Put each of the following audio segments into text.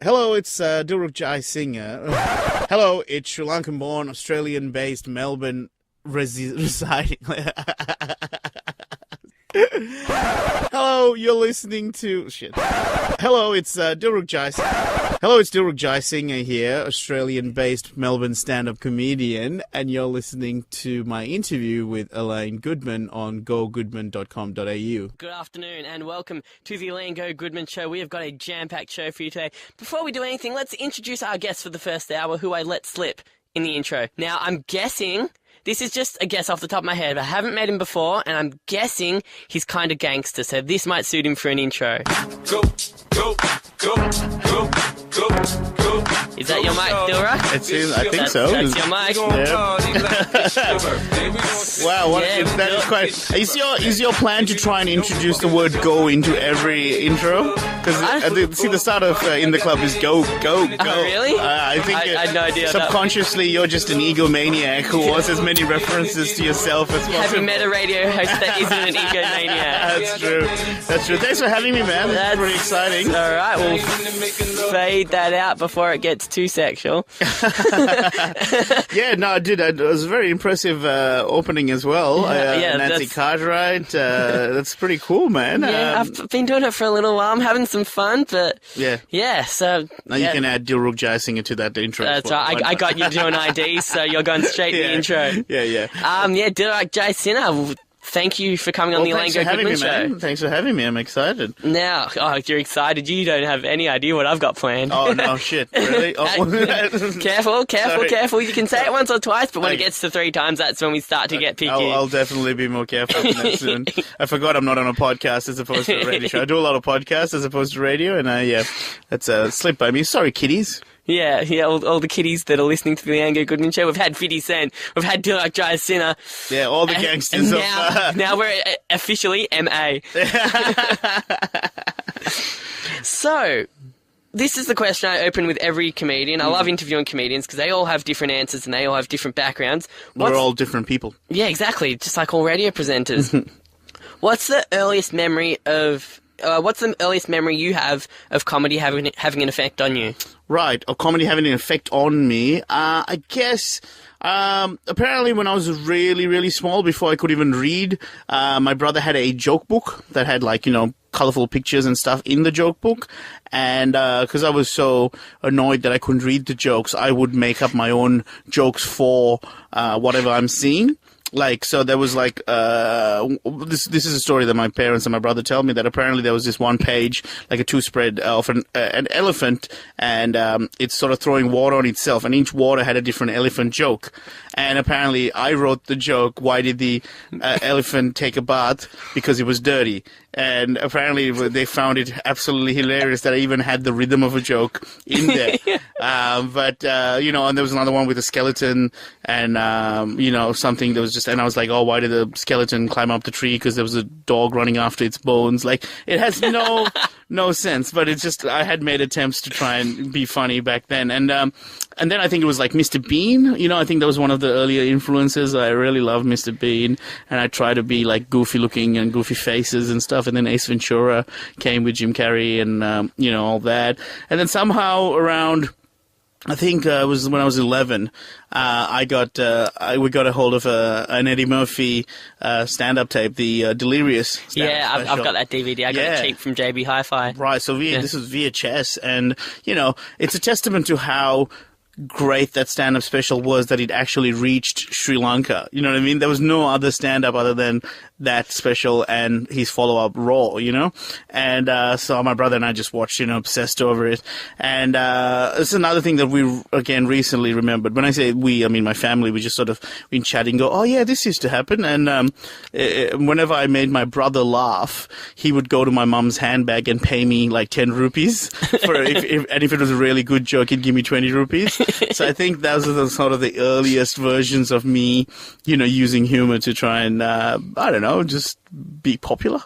Hello, it's Dilruk Jayasinha. Hello, it's Sri Lankan-born, Australian-based, Melbourne residing. Hello, you're listening to... Shit. Hello, it's Dilruk Jayasinha. Hello, it's Dilruk Jayasinha here, Australian-based Melbourne stand-up comedian, and you're listening to my interview with Elaine Goodman on Gogoodman.com.au. Good afternoon and welcome to the Elaine Gogoodman Show. We have got a jam-packed show for you today. Before we do anything, let's introduce our guest for the first hour, who I let slip in the intro. Now, I'm guessing... This is just a guess off the top of my head. I haven't met him before, and I'm guessing he's kind of gangster, so this might suit him for an intro. Go, go, go, go, go, go. Is that your mic, Dilruk? It seems, I think so. That's your mic. Wow, what Yeah, that is quite... Is your plan to try and introduce the word "go" into every intro? Because see, the start of In the Club is "go, go, go." Oh, really? I think I had no idea. subconsciously you're just an egomaniac who wants as many references to yourself as possible. Have you met a radio host that isn't an egomaniac? That's true. That's true. Thanks for having me, man. That's pretty exciting. All right, we'll fade that out before it gets too sexual. Yeah, no, I did. It was a very impressive opening as well. Yeah, Nancy Cartwright. That's pretty cool, man. Yeah, I've been doing it for a little while. I'm having some fun, but yeah. So Now you can add Dilruk Jayasinha to that intro. That's right. I got you doing ID, so you're going straight to the intro. Yeah. Dilruk Jayasinha, thank you for coming on the Elaine Goodman Show. Man. Thanks for having me. I'm excited. Now, you're excited. You don't have any idea what I've got planned. Oh, no, shit. Really? Oh. Careful. You can say it once or twice, but when it gets to 3 times, that's when we start to get picky. I'll definitely be more careful than that soon. I forgot I'm not on a podcast as opposed to a radio show. I do a lot of podcasts as opposed to radio, and that's a slip by me. Sorry, kiddies. Yeah, all the kiddies that are listening to the Elaine Goodman Show. We've had 50 Cent, we've had Dilruk Jayasinha. Yeah, all the gangsters. Now we're officially MA. So, this is the question I open with every comedian. I love interviewing comedians because they all have different answers and they all have different backgrounds. We're all different people. Yeah, exactly. Just like all radio presenters. What's the earliest memory you have of comedy having an effect on you? Right, of comedy having an effect on me. I guess, apparently when I was really, really small, before I could even read, my brother had a joke book that had colorful pictures and stuff in the joke book. And, cause I was so annoyed that I couldn't read the jokes, I would make up my own jokes for, whatever I'm seeing. So there was this is a story that my parents and my brother tell me, that apparently there was this one page, like a 2-spread of an elephant, and it's sort of throwing water on itself, and each water had a different elephant joke. And apparently I wrote the joke, why did the elephant take a bath? Because it was dirty. And apparently they found it absolutely hilarious that I even had the rhythm of a joke in there. And there was another one with a skeleton and, something that was just, and I was like, oh, why did the skeleton climb up the tree? Because there was a dog running after its bones. It has no sense, but it's just, I had made attempts to try and be funny back then. And then I think it was like Mr. Bean. I think that was one of the earlier influences. I really loved Mr. Bean, and I tried to be like goofy looking and goofy faces and stuff. And then Ace Ventura came with Jim Carrey and, all that. And then somehow around, I think it was when I was 11, we got a hold of an Eddie Murphy stand-up tape, the Delirious stand-up special. I've got that DVD. I got it cheap from JB Hi-Fi. Right, so this was VHS, and, it's a testament to how great that stand-up special was that it actually reached Sri Lanka. You know what I mean? There was no other stand-up other than that special and his follow-up Raw, And so my brother and I just watched, obsessed over it. And it's another thing that we, again, recently remembered. When I say we, I mean my family, we just sort of been chatting, go, oh yeah, this used to happen. And whenever I made my brother laugh, he would go to my mum's handbag and pay me like 10 rupees. If it was a really good joke, he'd give me 20 rupees. So I think those are the sort of the earliest versions of me, using humor to try and, just be popular.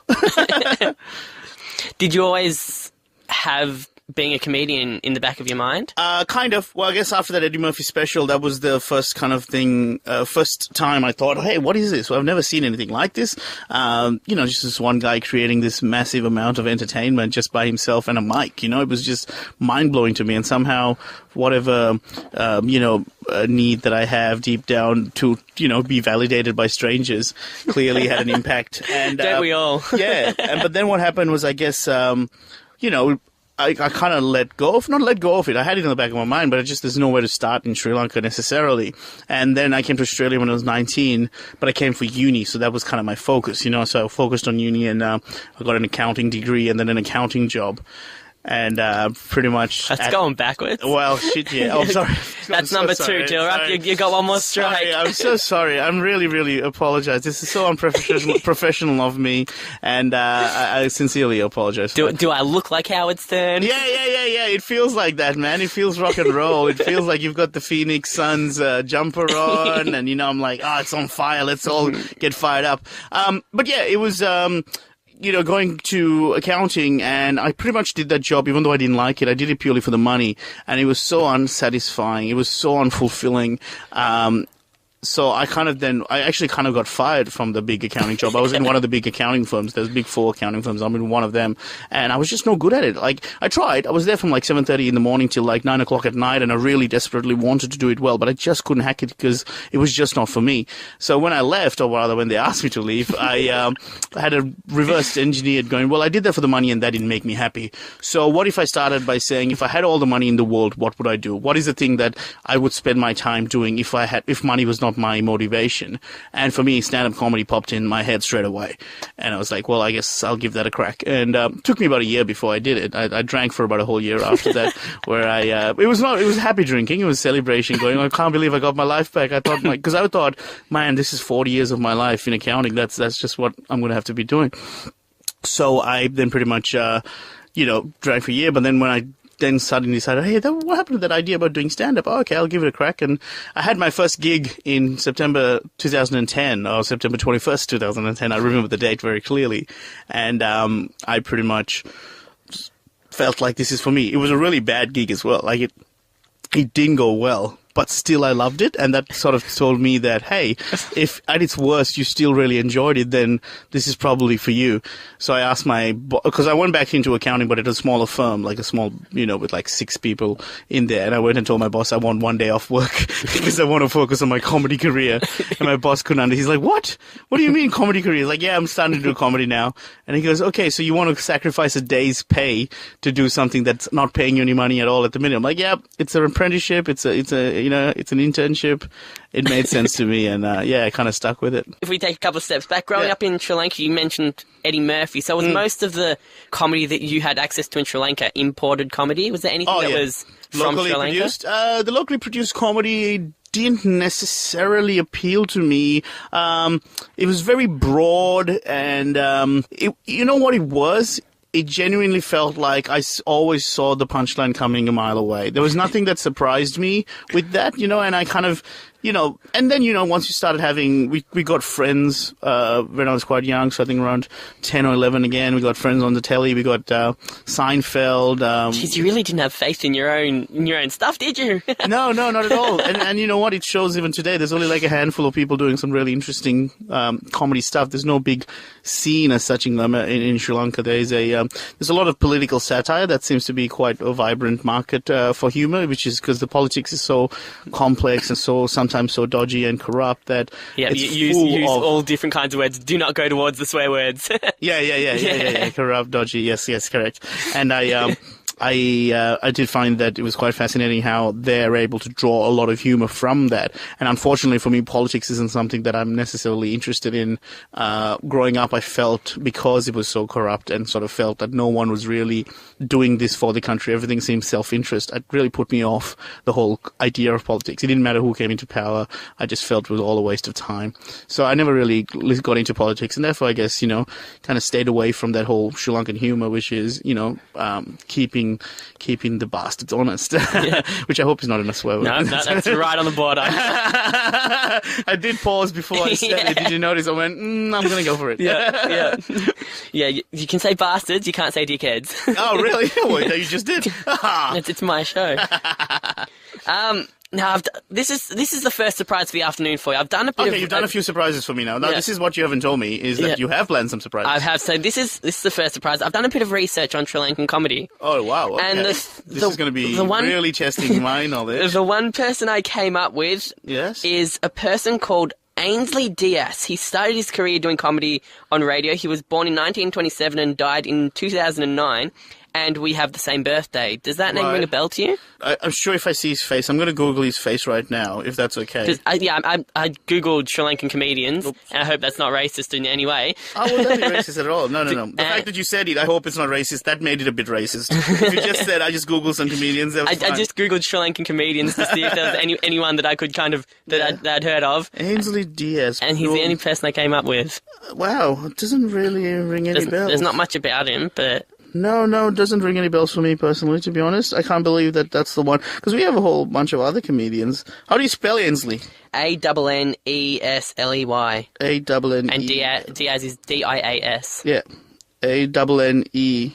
Did you always have being a comedian in the back of your mind? Kind of. Well, I guess after that Eddie Murphy special, that was the first kind of thing, first time I thought, hey, what is this? Well, I've never seen anything like this. Just this one guy creating this massive amount of entertainment just by himself and a mic, it was just mind-blowing to me. And somehow, whatever, need that I have deep down to, be validated by strangers clearly had an impact. And Don't we all? Yeah. But then what happened was, I guess, I kind of not let go of it. I had it in the back of my mind, but there's nowhere to start in Sri Lanka necessarily. And then I came to Australia when I was 19, but I came for uni, so that was kind of my focus, so I focused on uni and I got an accounting degree and then an accounting job. And pretty much... That's going backwards. Well, shit, yeah. Oh, sorry. That's number two, Dilruk. You got one more strike. Sorry, I'm so sorry. I'm really, really apologize. This is so unprofessional of me, and I sincerely apologize. Do I look like Howard Stern? Yeah. It feels like that, man. It feels rock and roll. It feels like you've got the Phoenix Suns jumper on, and, I'm like, it's on fire. Let's all get fired up. But yeah, it was... going to accounting, and I pretty much did that job, even though I didn't like it. I did it purely for the money, and it was so unsatisfying. It was so unfulfilling. So I actually got fired from the big accounting job. I was in one of the big accounting firms. There's big 4 accounting firms. I'm in one of them. And I was just no good at it. Like, I tried. I was there from 7:30 in the morning till 9 o'clock at night, and I really desperately wanted to do it well, but I just couldn't hack it because it was just not for me. So when I left, or rather when they asked me to leave, I had a reverse engineered going, well, I did that for the money and that didn't make me happy. So what if I started by saying, if I had all the money in the world, what would I do? What is the thing that I would spend my time doing if money was not my motivation? And for me, stand-up comedy popped in my head straight away, and I was like, well, I guess I'll give that a crack. And it took me about a year before I did it. I drank for about a whole year after that, where it was happy drinking, it was celebration, going, I can't believe I got my life back. I thought, man, this is 40 years of my life in accounting. That's just what I'm going to have to be doing. So I then pretty much drank for a year, but then when I suddenly decided, hey, what happened to that idea about doing stand-up? Oh, okay, I'll give it a crack. And I had my first gig in September 2010, or September 21st, 2010. I remember the date very clearly. And I pretty much felt like this is for me. It was a really bad gig as well. Like, it didn't go well, but still I loved it. And that sort of told me that, hey, if at its worst you still really enjoyed it, then this is probably for you. So I asked because I went back into accounting, but at a smaller firm, like a small, with 6 people in there. And I went and told my boss I want 1 day off work because I want to focus on my comedy career. And my boss couldn't understand. He's like, what? What do you mean comedy career? He's like, yeah, I'm starting to do comedy now. And he goes, okay, so you want to sacrifice a day's pay to do something that's not paying you any money at all at the minute? I'm like, yeah, it's an apprenticeship. It's an internship. It made sense to me, and I kind of stuck with it. If we take a couple of steps back, growing up in Sri Lanka, you mentioned Eddie Murphy. So was most of the comedy that you had access to in Sri Lanka imported comedy? Was there anything that was from locally Sri Lanka? Produced? The locally produced comedy didn't necessarily appeal to me. It was very broad, and you know what it was? It genuinely felt like I always saw the punchline coming a mile away. There was nothing that surprised me with that, and I kind of, and then, once you started having, we got friends, when I was quite young, so I think around 10 or 11 again, we got friends on the telly, we got, Seinfeld. Jeez, you really didn't have faith in your own stuff, did you? No, not at all. And you know what? It shows even today. There's only a handful of people doing some really interesting, comedy stuff. There's no big scene as such in Sri Lanka. There's a lot of political satire that seems to be quite a vibrant market, for humor, which is because the politics is so complex and sometimes so dodgy and corrupt that it's use all different kinds of words. Do not go towards the swear words. Yeah. Corrupt, dodgy. Yes, correct. And I did find that it was quite fascinating how they're able to draw a lot of humor from that. And unfortunately for me, politics isn't something that I'm necessarily interested in. Growing up, I felt, because it was so corrupt, and sort of felt that no one was really doing this for the country. Everything seemed self-interest. It really put me off the whole idea of politics. It didn't matter who came into power. I just felt it was all a waste of time. So I never really got into politics, and therefore I guess, kind of stayed away from that whole Sri Lankan humor, which is, keeping keeping the bastards honest, which I hope is not in a swear word. No, that's right on the border. I did pause before I said it. Did you notice? I went, I'm going to go for it. Yeah. You can say bastards, you can't say dickheads. Oh, really? Well, you just did. It's my show. Now, this is the first surprise for the afternoon for you. I've done a bit. Okay, you've done a few surprises for me now. Now, this is what you haven't told me, is that you have planned some surprises. I have. So this is the first surprise. I've done a bit of research on Sri Lankan comedy. Oh, wow. Okay. And this is going to be really testing my knowledge. The one person I came up with is a person called Ainsley Diaz. He started his career doing comedy on radio. He was born in 1927 and died in 2009. And we have the same birthday. Does that name ring a bell to you? I'm sure if I see his face, I'm going to Google his face right now, if that's okay. I Googled Sri Lankan comedians, and I hope that's not racist in any way. Oh, well, that's not racist at all. No. The fact that you said it, I hope it's not racist, that made it a bit racist. If you just said, I just Googled some comedians, that was fine. I just Googled Sri Lankan comedians to see if there was anyone that I could kind of, that I'd heard of. Ainsley Diaz. And he's the only person I came up with. Wow, it doesn't really ring any bells. There's not much about him, but... No, it doesn't ring any bells for me personally, to be honest. I can't believe that that's the one. Because we have a whole bunch of other comedians. How do you spell Ainsley? Annesley. Annesley. And Diaz is Dias. Yeah. Annesley.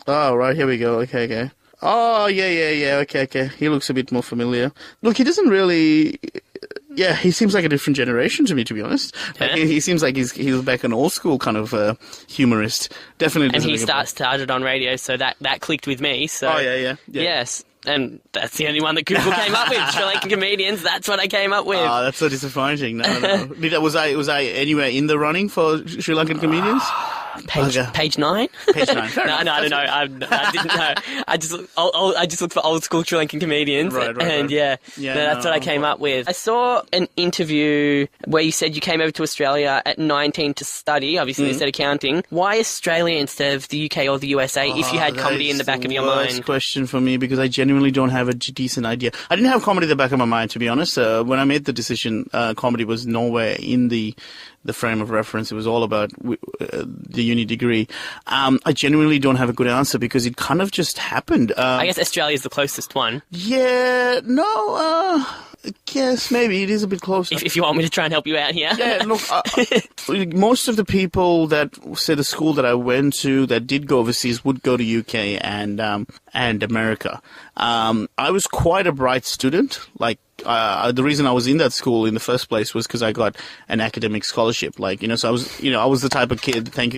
Oh, right, here we go. Okay. Oh, yeah. Okay. He looks a bit more familiar. Look, he doesn't really... Yeah, he seems like a different generation to me, to be honest. Yeah. Like, he seems like he's back an old school kind of humorist. Definitely. And he started on radio, so that clicked with me. So. Oh, yeah. Yes. And that's the only one that Google came up with. Sri Lankan comedians, that's what I came up with. Oh, that's so disappointing. No. Was I anywhere in the running for Sri Lankan comedians? Page 9? Page 9. No, I don't know. I didn't know. I just looked for old school Sri Lankan comedians. Right. And that's what I came up with. I saw an interview where you said you came over to Australia at 19 to study, obviously instead of accounting. Why Australia instead of the UK or the USA if you had comedy in the back of your mind? That's a question for me because I genuinely don't have a decent idea. I didn't have comedy in the back of my mind, to be honest. When I made the decision, comedy was nowhere in the frame of reference. It was all about the uni degree. I genuinely don't have a good answer because it kind of just happened. I guess Australia's the closest one. Yeah, no, I guess maybe it is a bit closer. If you want me to try and help you out here. Yeah, look, most of the people that, say, the school that I went to that did go overseas would go to UK and America. I was quite a bright student. Like, the reason I was in that school in the first place was because I got an academic scholarship. So I was the type of kid. Thank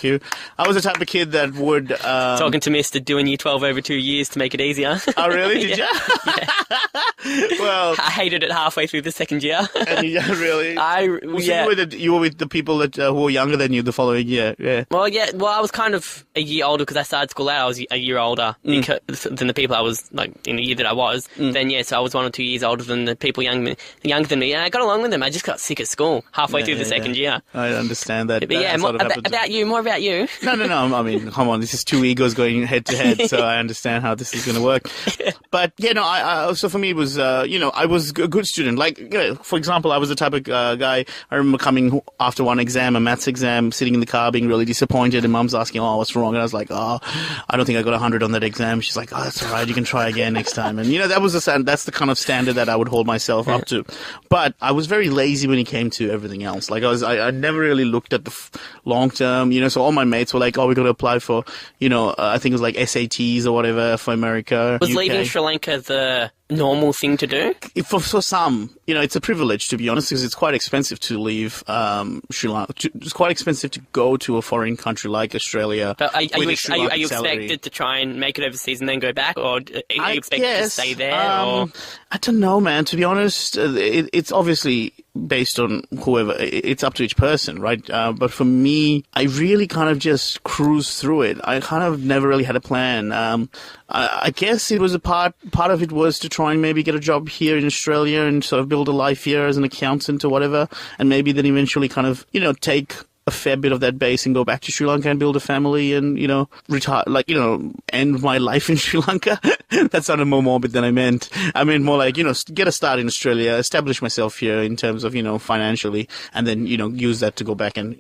you. I was the type of kid that would talking to Mr. doing year 12 over 2 years to make it easier. Oh, really? Did you? Yeah. Well, I hated it halfway through the second year. Really? Yeah. You were with the people that who were younger than you the following year. Yeah. Well, yeah. Well, I was kind of a year older because I started school out. I was a year older than the people I was in the year that I was. Then so I was 1 or 2 years older than the people younger than me, and I got along with them. I just got sick at school halfway through the second year. I understand that. But more about you. No. I mean, come on, this is two egos going head to head, so I understand how this is going to work. But so for me it was, I was a good student. Like, for example, I was the type of guy. I remember coming after one exam, a maths exam, sitting in the car, being really disappointed, and Mum's asking, "Oh, what's wrong?" And I was like, "Oh, I don't think I got 100 on that exam." She's like, "Oh, that's all right. You can try again next time." And that's the kind of standard that I would hold myself up to. But I was very lazy when it came to everything else. Like I never really looked at the long term, so all my mates were like, "Oh, we got to apply for, I think it was like SATs or whatever for America." Was UK. leaving Sri Lanka the normal thing to do? For some, it's a privilege, to be honest, because it's quite expensive to leave Sri Lanka. It's quite expensive to go to a foreign country like Australia. But are you expected to try and make it overseas and then go back, or are you expected to stay there? I don't know, man. To be honest, it's obviously based on whoever. It's up to each person, right? But for me, I really kind of just cruised through it. I kind of never really had a plan. I guess it was part of it was to try and maybe get a job here in Australia and sort of build a life here as an accountant or whatever, and maybe then eventually kind of, take a fair bit of that base and go back to Sri Lanka and build a family and, retire, end my life in Sri Lanka. That sounded more morbid than I meant. I mean, more like, get a start in Australia, establish myself here in terms of, financially, and then, use that to go back and,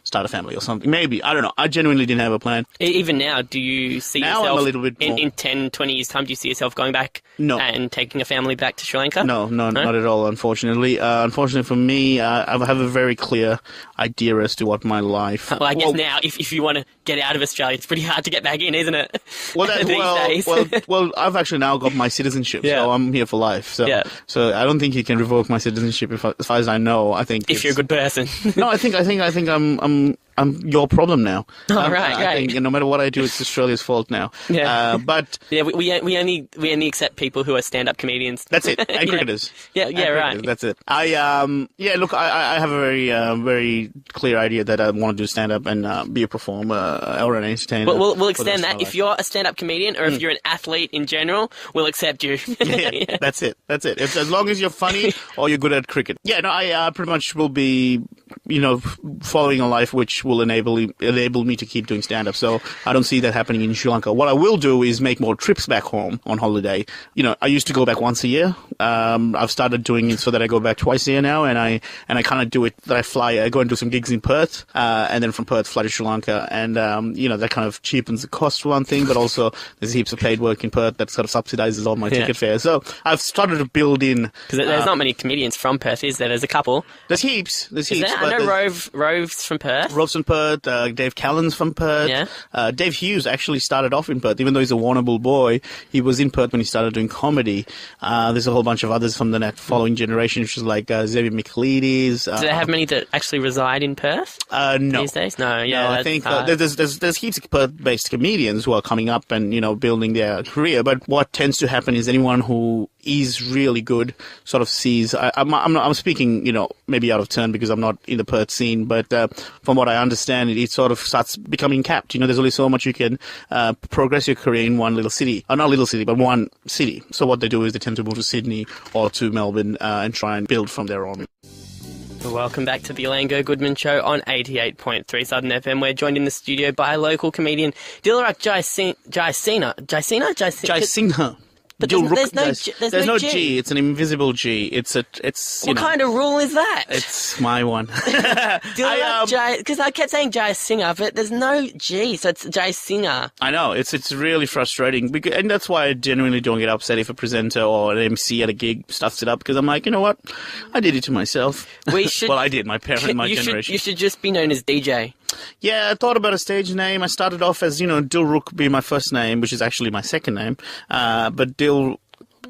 start a family or something. Maybe. I don't know. I genuinely didn't have a plan. Even now, do you see now yourself I'm a little bit more. in 10, 20 years' time, do you see yourself going back No. and taking a family back to Sri Lanka? No, not at all, unfortunately. Unfortunately for me, I have a very clear idea as to what my life... Well, I guess now, if you want to get out of Australia, it's pretty hard to get back in, isn't it? Well, These days. well, I've actually now got my citizenship, so I'm here for life. So, so I don't think you can revoke my citizenship, as far as I know. I think if you're a good person. No, I think I'm your problem now. Oh, right. I think no matter what I do, it's Australia's fault now. Yeah. But yeah, we only accept people who are stand-up comedians. That's it. And cricketers. Right. That's it. I have a very clear idea that I want to do stand-up and be a performer or an entertainer. We'll extend that. If you're a stand-up comedian or if you're an athlete in general, we'll accept you. Yeah. That's it. It's as long as you're funny or you're good at cricket. Yeah, no, I pretty much will be, following a life which will enable me to keep doing stand-up. So I don't see that happening in Sri Lanka. What I will do is make more trips back home on holiday. I used to go back once a year. I've started doing it so that I go back twice a year now, and I kind of do it that I go and do some gigs in Perth, and then from Perth fly to Sri Lanka, and that kind of cheapens the cost for one thing, but also there's heaps of paid work in Perth that sort of subsidizes all my ticket fare. So I've started to build in, because there's not many comedians from Perth, is there? There's a couple. There's heaps. I know Rove's from Perth. Rove's from Perth. Dave Callan's from Perth. Yeah. Dave Hughes actually started off in Perth, even though he's a Warrnambool boy. He was in Perth when he started doing comedy. There's a whole bunch of others from the following generation, which is like Xavier Michaelides. Do they have many that actually reside in Perth? No. These days? No, I think there's heaps of Perth-based comedians who are coming up and, building their career. But what tends to happen is anyone who is really good sort of sees... I'm speaking, maybe out of turn because I'm not in the Perth scene, but from what I understand, it sort of starts becoming capped. There's only so much you can progress your career in one little city. Not little city, but one city. So what they do is they tend to move to Sydney or to Melbourne and try and build from there on. Welcome back to the Gogoodman Show on 88.3 Southern FM. We're joined in the studio by a local comedian, Dilruk Jayasinha. But there's no G. It's an invisible G. It's what kind of rule is that? It's my one. Because I kept saying Jayasinha, but there's no G, so it's Jayasinha. I know it's really frustrating, and that's why I genuinely don't get upset if a presenter or an MC at a gig stuffs it up, because I'm like, you know what, I did it to myself. Well, I did. My generation. You should just be known as DJ. Yeah, I thought about a stage name. I started off as, Dilruk being my first name, which is actually my second name. But Dil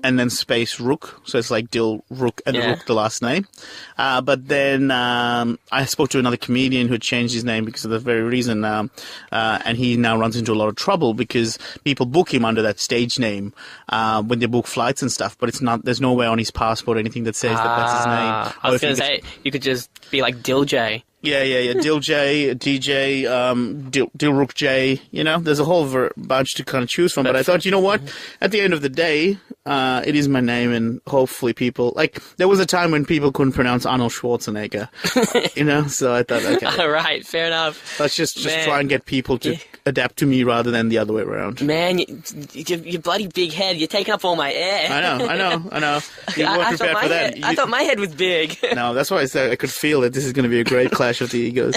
and then space Rook. So it's like Dilruk and Rook, the last name. But then I spoke to another comedian who had changed his name because of that very reason. And he now runs into a lot of trouble because people book him under that stage name when they book flights and stuff. But there's nowhere on his passport or anything that says that's his name. I was going to say, you could just be like Dil J. Yeah. Dil J, DJ, Dilruk J. There's a whole bunch to kind of choose from. But I thought, you know what? At the end of the day, it is my name, and hopefully people there was a time when people couldn't pronounce Arnold Schwarzenegger. So I thought, okay, all right, fair enough. Let's just try and get people to adapt to me rather than the other way around. Man, your bloody big head, you're taking up all my air. I know. You weren't prepared for that. I thought my head was big. No, that's why I said I could feel it. This is going to be a great clash of the egos.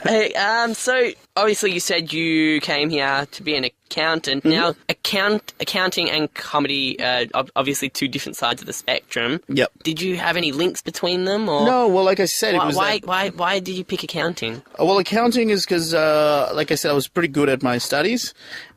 Hey, so obviously you said you came here to be an accountant. Now, accounting and comedy are obviously two different sides of the spectrum. Yep. Did you have any links between them? Or no, well, like I said, why did you pick accounting? Well, accounting is because, like I said, I was pretty good at my studies.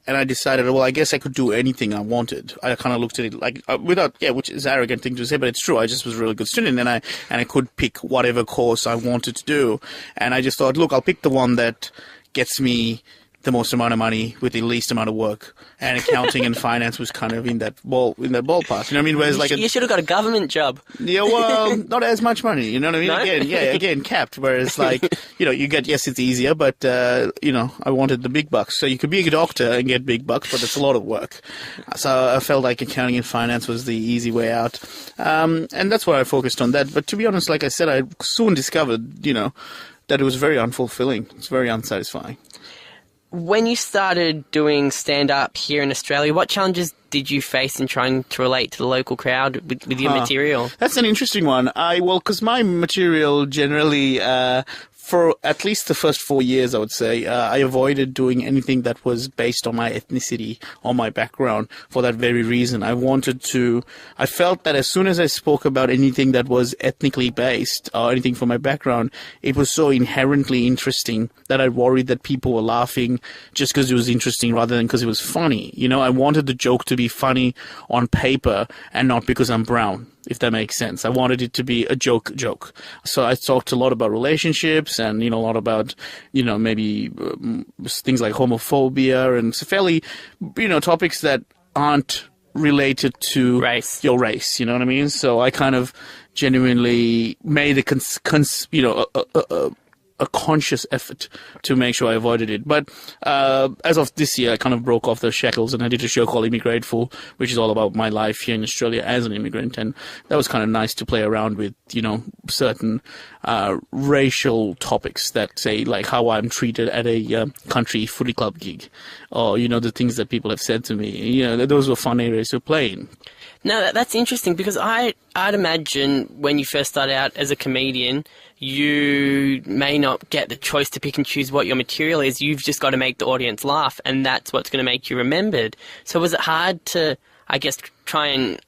And I decided, well, I guess I could do anything I wanted. I kind of looked at it which is an arrogant thing to say, but it's true. I just was a really good student, and I could pick whatever course I wanted to do. And I just thought, look, I'll pick the one that gets me the most amount of money with the least amount of work. And accounting and finance was kind of in that ballpark. You know what I mean? Whereas you should have got a government job. Yeah, well, not as much money. You know what I mean? No? Again, capped. Whereas you get, yes, it's easier, but I wanted the big bucks. So you could be a doctor and get big bucks, but it's a lot of work. So I felt like accounting and finance was the easy way out. And that's why I focused on that. But to be honest, like I said, I soon discovered, that it was very unfulfilling. It's very unsatisfying. When you started doing stand-up here in Australia, what challenges did you face in trying to relate to the local crowd with your material? That's an interesting one. Because my material generally, for at least the first 4 years, I would say, I avoided doing anything that was based on my ethnicity or my background for that very reason. I felt that as soon as I spoke about anything that was ethnically based or anything from my background, it was so inherently interesting that I worried that people were laughing just because it was interesting rather than because it was funny. You know, I wanted the joke to be funny on paper and not because I'm brown, if that makes sense. I wanted it to be a joke. So I talked a lot about relationships and, a lot about, maybe things like homophobia and fairly, topics that aren't related to your race, you know what I mean? So I kind of genuinely made a conscious effort to make sure I avoided it. But as of this year, I kind of broke off those shackles and I did a show called Immigrateful, which is all about my life here in Australia as an immigrant. And that was kind of nice to play around with, certain racial topics that say, like how I'm treated at a country footy club gig or, the things that people have said to me. Those were fun areas to play in. No, that's interesting because I'd imagine when you first start out as a comedian, you may not get the choice to pick and choose what your material is. You've just got to make the audience laugh, and that's what's going to make you remembered. So was it hard to, I guess, try and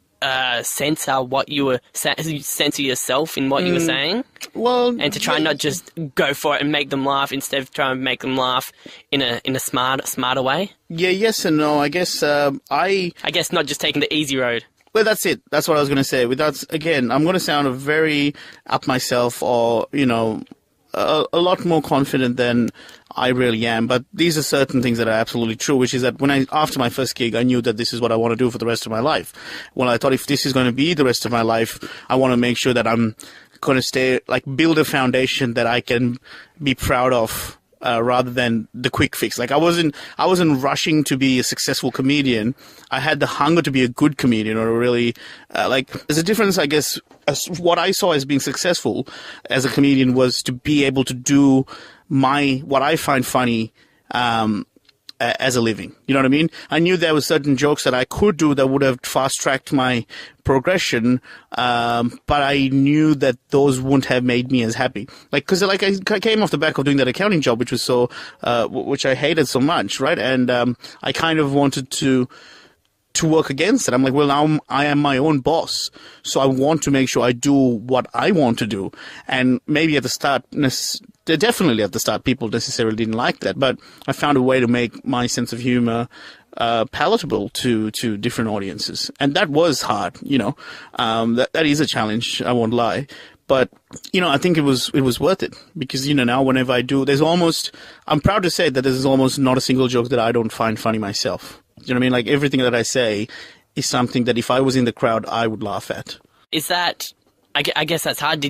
censor what you were censor yourself in what you were saying? Well, and to try and not just go for it and make them laugh instead of trying to make them laugh in a smarter way. Yeah, yes and no. I guess I guess not just taking the easy road. Well, that's it. That's what I was going to say. Again, I'm going to sound very up myself or, a lot more confident than I really am. But these are certain things that are absolutely true, which is that after my first gig, I knew that this is what I want to do for the rest of my life. Well, I thought if this is going to be the rest of my life, I want to make sure that I'm going to build a foundation that I can be proud of. Rather than the quick fix. Like I wasn't rushing to be a successful comedian. I had the hunger to be a good comedian or really, there's a difference, I guess, what I saw as being successful as a comedian was to be able to do what I find funny, as a living. You know what I mean? I knew there were certain jokes that I could do that would have fast-tracked my progression, but I knew that those wouldn't have made me as happy. I came off the back of doing that accounting job, which was which I hated so much, right? And I kind of wanted to work against it. I'm like, well, now I am my own boss, so I want to make sure I do what I want to do. And maybe at the start, definitely at the start, people necessarily didn't like that, but I found a way to make my sense of humor palatable to different audiences. And that was hard, that is a challenge, I won't lie. But, I think it was worth it because, now whenever I do, I'm proud to say that there's almost not a single joke that I don't find funny myself. You know what I mean? Like everything that I say is something that if I was in the crowd, I would laugh at. Is that, I guess that's hard.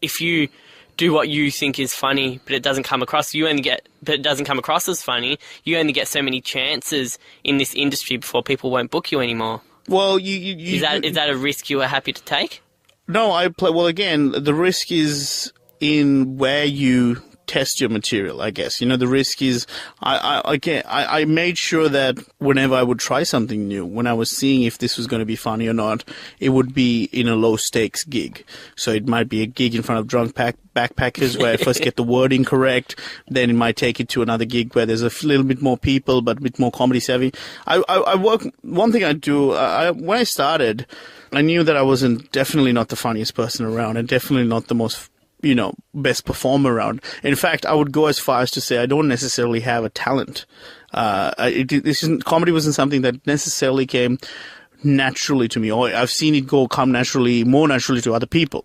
If you do what you think is funny, but it doesn't come across, but it doesn't come across as funny, you only get so many chances in this industry before people won't book you anymore. Well, is that a risk you are happy to take? No, well, again, the risk is in where you test your material, I guess. The risk is, I made sure that whenever I would try something new, when I was seeing if this was going to be funny or not, it would be in a low stakes gig. So it might be a gig in front of drunk backpackers where I first get the wording correct, then it might take it to another gig where there's a little bit more people, but a bit more comedy savvy. One thing I do, when I started, I knew that I wasn't definitely not the funniest person around and definitely not the most best performer around. In fact, I would go as far as to say I don't necessarily have a talent. Comedy wasn't something that necessarily came naturally to me, or I've seen it come more naturally to other people.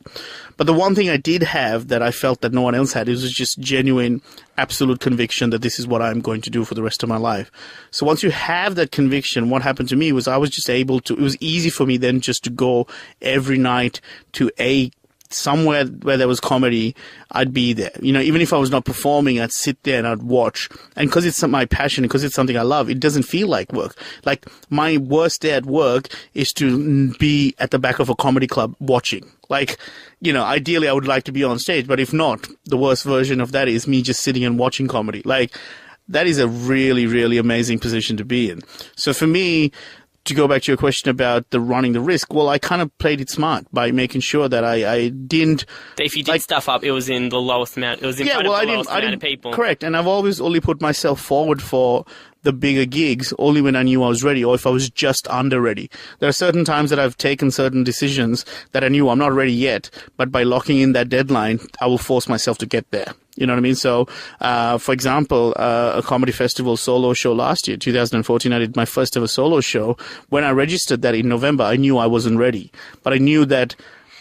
But the one thing I did have that I felt that no one else had, it was just genuine, absolute conviction that this is what I'm going to do for the rest of my life. So once you have that conviction, what happened to me was I was just it was easy for me then just to go every night to somewhere where there was comedy, I'd be there. You know, even if I was not performing, I'd sit there and I'd watch. And because it's my passion, because it's something I love, it doesn't feel like work. Like, my worst day at work is to be at the back of a comedy club watching. Like, you know, ideally I would like to be on stage, but if not, the worst version of that is me just sitting and watching comedy. Like, that is a really, really amazing position to be in. So for me, to go back to your question about the running the risk, well, I kind of played it smart by making sure that I didn't... If you did stuff up, it was in the lowest amount. It was in front of the lowest amount of people. Correct, and I've always only put myself forward for the bigger gigs only when I knew I was ready, or if I was just under ready. There are certain times that I've taken certain decisions that I knew I'm not ready yet, but by locking in that deadline, I will force myself to get there. You know what I mean? So, for example, a comedy festival solo show last year, 2014, I did my first ever solo show. When I registered that in November, I knew I wasn't ready. But I knew that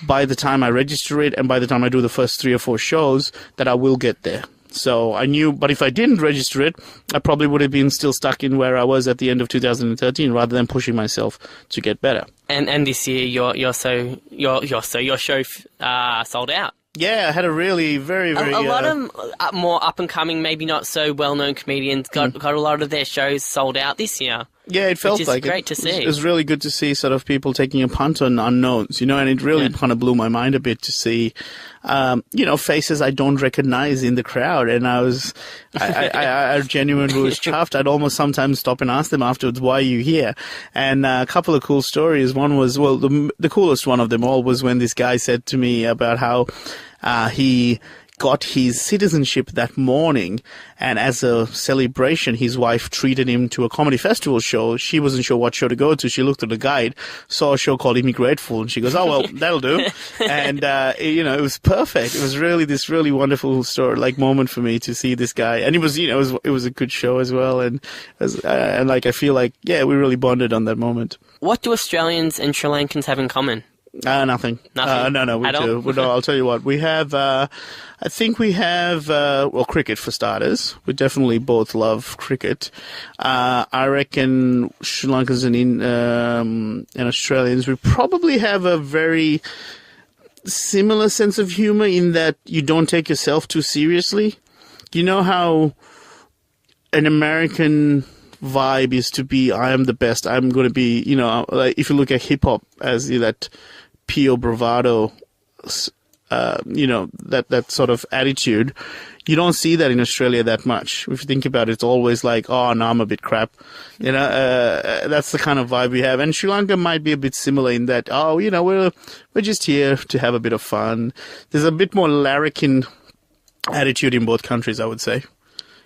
by the time I register it and by the time I do the first 3 or 4 shows, that I will get there. So I knew, but if I didn't register it, I probably would have been still stuck in where I was at the end of 2013 rather than pushing myself to get better. And this year, your show sold out. Yeah, I had a really very A lot of more up and coming, maybe not so well known comedians got a lot of their shows sold out this year. Yeah, it felt like great to see. It was really good to see sort of people taking a punt on unknowns, you know, and it really kind of blew my mind a bit to see, you know, faces I don't recognize in the crowd. And I genuinely was chuffed. I'd almost sometimes stop and ask them afterwards, why are you here? And a couple of cool stories. One was, well, the coolest one of them all was when this guy said to me about how he got his citizenship that morning, and as a celebration, his wife treated him to a comedy festival show. She wasn't sure what show to go to. She looked at the guide, saw a show called Immigrateful, and she goes, "Oh well, that'll do." And you know, it was perfect. It was really this really wonderful story, like moment for me to see this guy, and it was, you know, it was a good show as well, and like I feel like we really bonded on that moment. What do Australians and Sri Lankans have in common? Nothing. No, we do. No, I'll tell you what. We have, I think we have, well, cricket for starters. We definitely both love cricket. I reckon Sri Lankans and Australians, we probably have a very similar sense of humor in that you don't take yourself too seriously. You know how an American vibe is to be, I am the best, I'm going to be, you know, like if you look at hip hop as that pure bravado, you know, that sort of attitude, you don't see that in Australia that much. If you think about it, it's always like, oh, no, I'm a bit crap. You know, that's the kind of vibe we have. And Sri Lanka might be a bit similar in that, oh, you know, we're just here to have a bit of fun. There's a bit more larrikin attitude in both countries, I would say.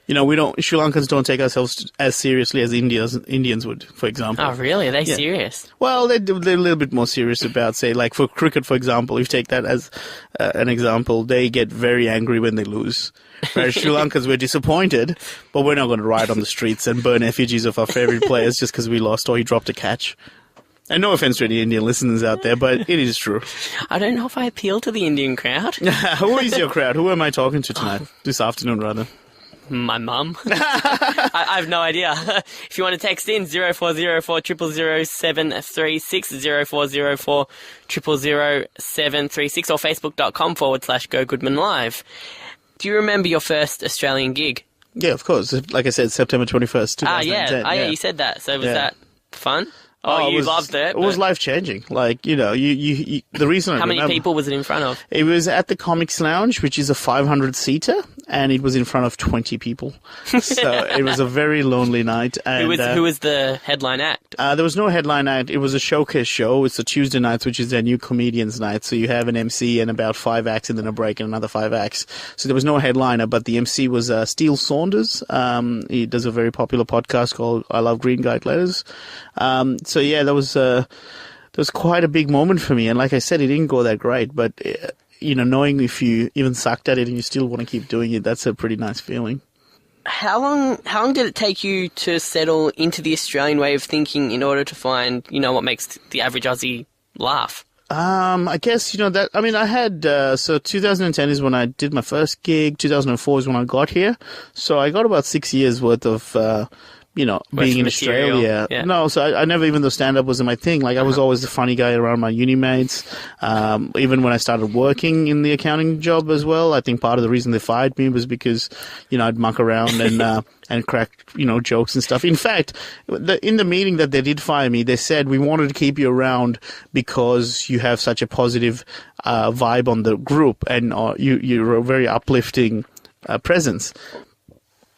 You know, Sri Lankans don't take ourselves as seriously as Indians would, for example. Oh, really? Are they serious? Well, they're a little bit more serious about, say, like for cricket, for example, if you take that as an example, they get very angry when they lose. Whereas Sri Lankans, we're disappointed, but we're not going to riot on the streets and burn effigies of our favorite players just because we lost or he dropped a catch. And no offense to any Indian listeners out there, but it is true. I don't know if I appeal to the Indian crowd. Who is your crowd? Who am I talking to tonight? This afternoon, rather. My mum. I have no idea. If you want to text in, 0404 000 736, 0404 000 736, or facebook.com/Gogoodman Live. Do you remember your first Australian gig? Yeah, of course. Like I said, September 21st, 2010. Yeah, you said that. So was that fun? Oh, you loved it. It was life-changing. Like, you know, you the reason How many people was it in front of? It was at the Comics Lounge, which is a 500-seater, and it was in front of 20 people. So it was a very lonely night. And, who was the headline act? There was no headline act. It was a showcase show. It's a Tuesday night, which is their new comedians night. So you have an MC and about 5 acts, and then a break and another 5 acts. So there was no headliner, but the MC was Steele Saunders. He does a very popular podcast called I Love Green Guide Letters. So yeah, that was quite a big moment for me. And like I said, it didn't go that great, but you know, knowing if you even sucked at it and you still want to keep doing it, that's a pretty nice feeling. How long did it take you to settle into the Australian way of thinking in order to find, you know, what makes the average Aussie laugh? I guess, you know, that, I mean, I had, so 2010 is when I did my first gig, 2004 is when I got here. So I got about 6 years worth of, being in material. Australia. Yeah. No, so I never even though stand-up wasn't my thing. Like, I was always the funny guy around my uni mates. Even when I started working in the accounting job as well, I think part of the reason they fired me was because, I'd muck around and crack, jokes and stuff. In fact, in the meeting that they did fire me, they said, we wanted to keep you around because you have such a positive vibe on the group and you're a very uplifting presence.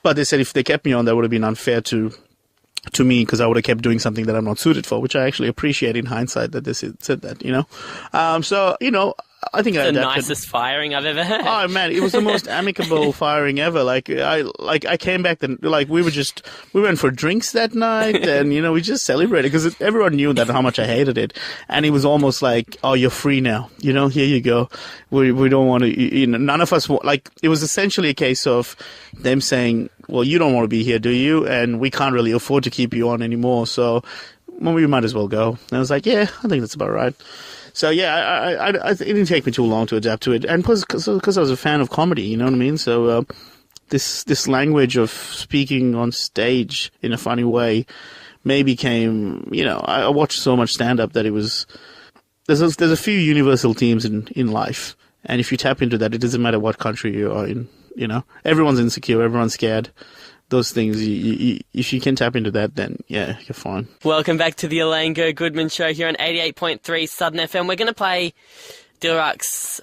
But they said if they kept me on, that would have been unfair to me because I would have kept doing something that I'm not suited for, which I actually appreciate in hindsight that they said that, So, I think I The adapted. nicest firing I've ever heard. Oh man, it was the most amicable firing ever. I came back then, we went for drinks that night and, we just celebrated because everyone knew that how much I hated it. And it was almost like, oh, you're free now. Here you go. We don't want to, none of us, it was essentially a case of them saying, well, you don't want to be here, do you? And we can't really afford to keep you on anymore. So we might as well go. And I was like, yeah, I think that's about right. So yeah, it didn't take me too long to adapt to it, and because I was a fan of comedy, you know what I mean. So this language of speaking on stage in a funny way maybe came. I watched so much stand up that it was there's a few universal themes in life, and if you tap into that, it doesn't matter what country you are in. Everyone's insecure, everyone's scared. Those things, if you can tap into that, then yeah, you're fine. Welcome back to the Elaine Gogoodman Show here on 88.3 Southern FM. We're going to play Dilruk's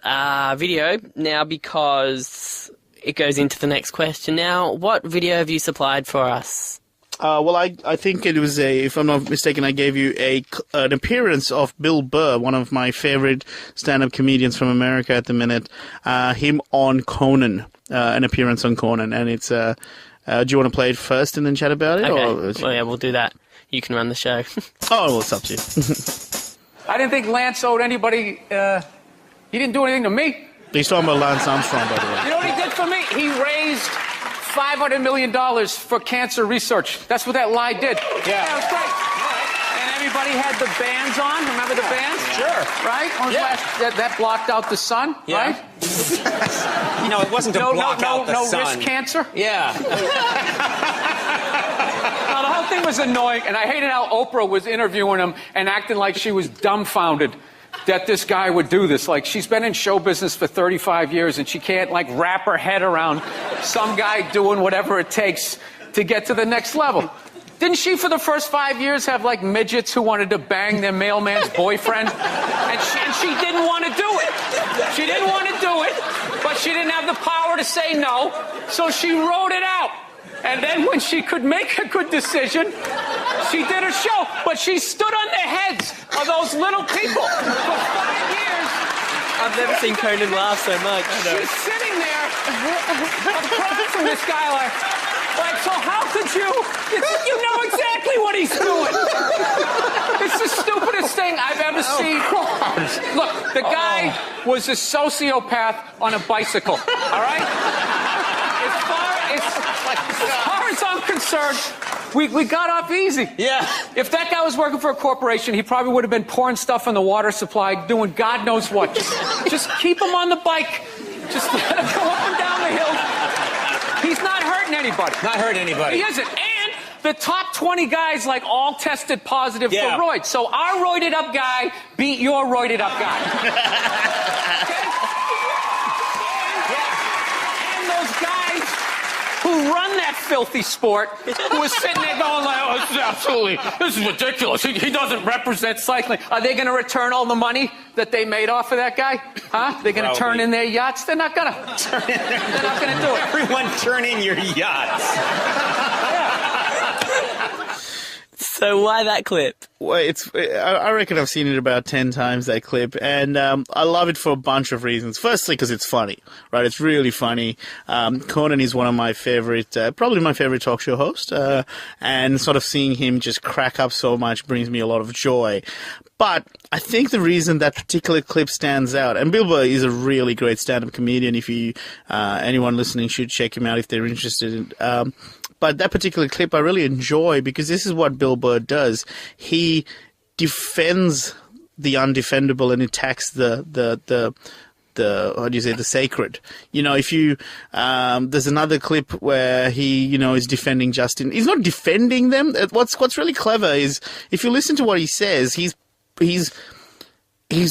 video now because it goes into the next question. Now, what video have you supplied for us? Well, I think it was if I'm not mistaken, I gave you an appearance of Bill Burr, one of my favorite stand-up comedians from America at the minute, him on Conan, an appearance on Conan, and it's do you want to play it first and then chat about it? Okay. Well, yeah, we'll do that. You can run the show. Oh, well, it's up to you. I didn't think Lance owed anybody. He didn't do anything to me. He's talking about Lance Armstrong, by the way. You know what he did for me? He raised $500 million for cancer research. That's what that lie did. Yeah, it was great. And everybody had the bands on. Remember the bands? Sure. Right? That blocked out the sun, right? It wasn't to block out the sun. No risk cancer. Yeah. Now, the whole thing was annoying, and I hated how Oprah was interviewing him and acting like she was dumbfounded that this guy would do this. Like, she's been in show business for 35 years, and she can't, wrap her head around some guy doing whatever it takes to get to the next level. Didn't she, for the first 5 years, have, midgets who wanted to bang their mailman's boyfriend? And she didn't want to do it. She didn't want to do it, but she didn't have the power to say no, so she wrote it out. And then when she could make a good decision, she did a show. But she stood on the heads of those little people for 5 years. I've never seen Conan laugh so much. She's sitting there across from this guy so how could you? You know exactly what he's doing. It's the stupidest thing I've ever seen. Look, the guy was a sociopath on a bicycle, all right? As far as I'm concerned, we got off easy. Yeah. If that guy was working for a corporation, he probably would have been pouring stuff in the water supply, doing God knows what. Just keep him on the bike. Just let him go up and down the hill. He's not hurting anybody. Not hurting anybody. He isn't. And the top 20 guys all tested positive for roids. So our roided up guy beat your roided up guy. Okay? And those guys who run that filthy sport, who are sitting there going this is ridiculous. He doesn't represent cycling. Are they going to return all the money that they made off of that guy? Huh? They're going to turn in their yachts? They're not going to. They're not going to do it. Everyone turn in your yachts. So why that clip? Well, I reckon I've seen it about 10 times, that clip, and I love it for a bunch of reasons. Firstly, because it's funny, right? It's really funny. Conan is one of my favorite, probably my favorite talk show host, and sort of seeing him just crack up so much brings me a lot of joy. But I think the reason that particular clip stands out, and Bill Burr is a really great stand-up comedian. If anyone listening should check him out if they're interested. But that particular clip I really enjoy because this is what Bill Burr does. He defends the undefendable and attacks the the sacred. If you, there's another clip where he, is defending Justin. He's not defending them. What's really clever is if you listen to what he says, he's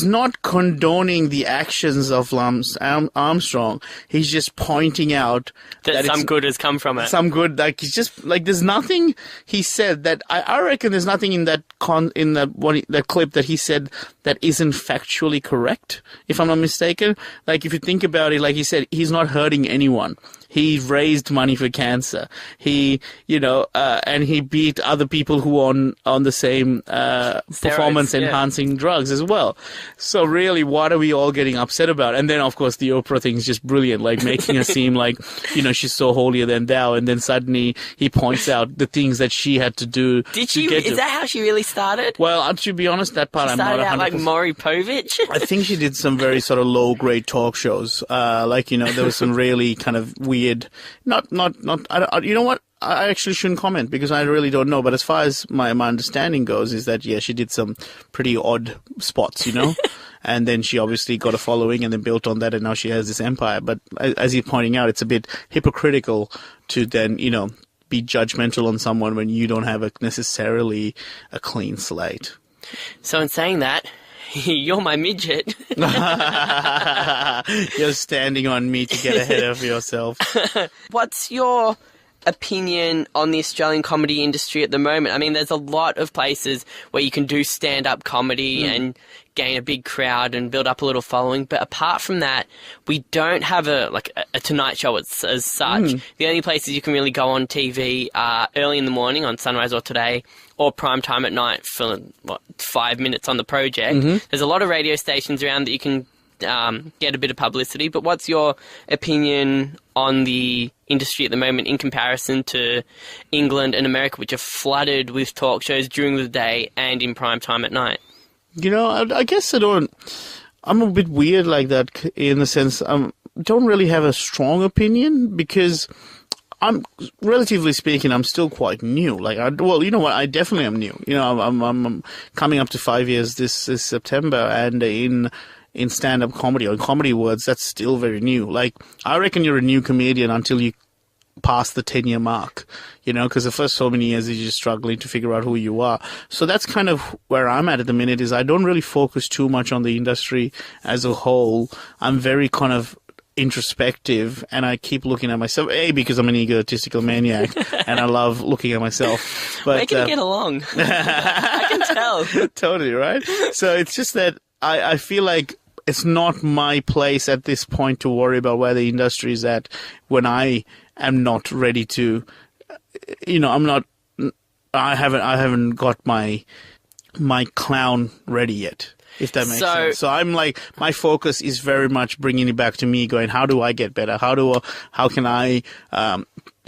not condoning the actions of Lance Armstrong. He's just pointing out that some good has come from it. Some good, he's just there's nothing he said that I reckon there's nothing in that that clip that he said that isn't factually correct, if I'm not mistaken. If you think about it, like he said, he's not hurting anyone. He raised money for cancer. He, and he beat other people who are on the same performance-enhancing drugs as well. So really, what are we all getting upset about? And then, of course, the Oprah thing is just brilliant, making her seem like, she's so holier than thou. And then suddenly he points out the things that she had to do. Did she? Is that how she really started? Well, to be honest, that part I'm not 100%. Started out like Maury Povich? I think she did some very sort of low-grade talk shows. There was some really kind of weird. You know what? I actually shouldn't comment because I really don't know. But as far as my understanding goes, is that she did some pretty odd spots, and then she obviously got a following and then built on that, and now she has this empire. But as you're pointing out, it's a bit hypocritical to then be judgmental on someone when you don't have necessarily a clean slate. So in saying that, you're my midget. You're standing on me to get ahead of yourself. What's your opinion on the Australian comedy industry at the moment? I mean, there's a lot of places where you can do stand-up comedy and gain a big crowd and build up a little following, but apart from that, we don't have a Tonight Show as such. The only places you can really go on TV are early in the morning on Sunrise or Today, or prime time at night for 5 minutes on The Project. There's a lot of radio stations around that you can get a bit of publicity, but what's your opinion on the industry at the moment in comparison to England and America, which are flooded with talk shows during the day and in prime time at night? I guess I'm a bit weird like that in the sense I don't really have a strong opinion because I'm, relatively speaking, I'm still quite new. I definitely am new. I'm coming up to 5 years this September, and in stand-up comedy or comedy words, that's still very new. I reckon you're a new comedian until you pass the 10-year mark, because the first so many years you're just struggling to figure out who you are. So that's kind of where I'm at the minute, is I don't really focus too much on the industry as a whole. I'm very kind of introspective, and I keep looking at myself, because I'm an egotistical maniac and I love looking at myself. But we can get along. I can tell. Totally, right? So it's just that I feel like it's not my place at this point to worry about where the industry is at when I am not ready to, I haven't got my clown ready yet, if that makes sense. So I'm my focus is very much bringing it back to me, going, how do I get better? How can I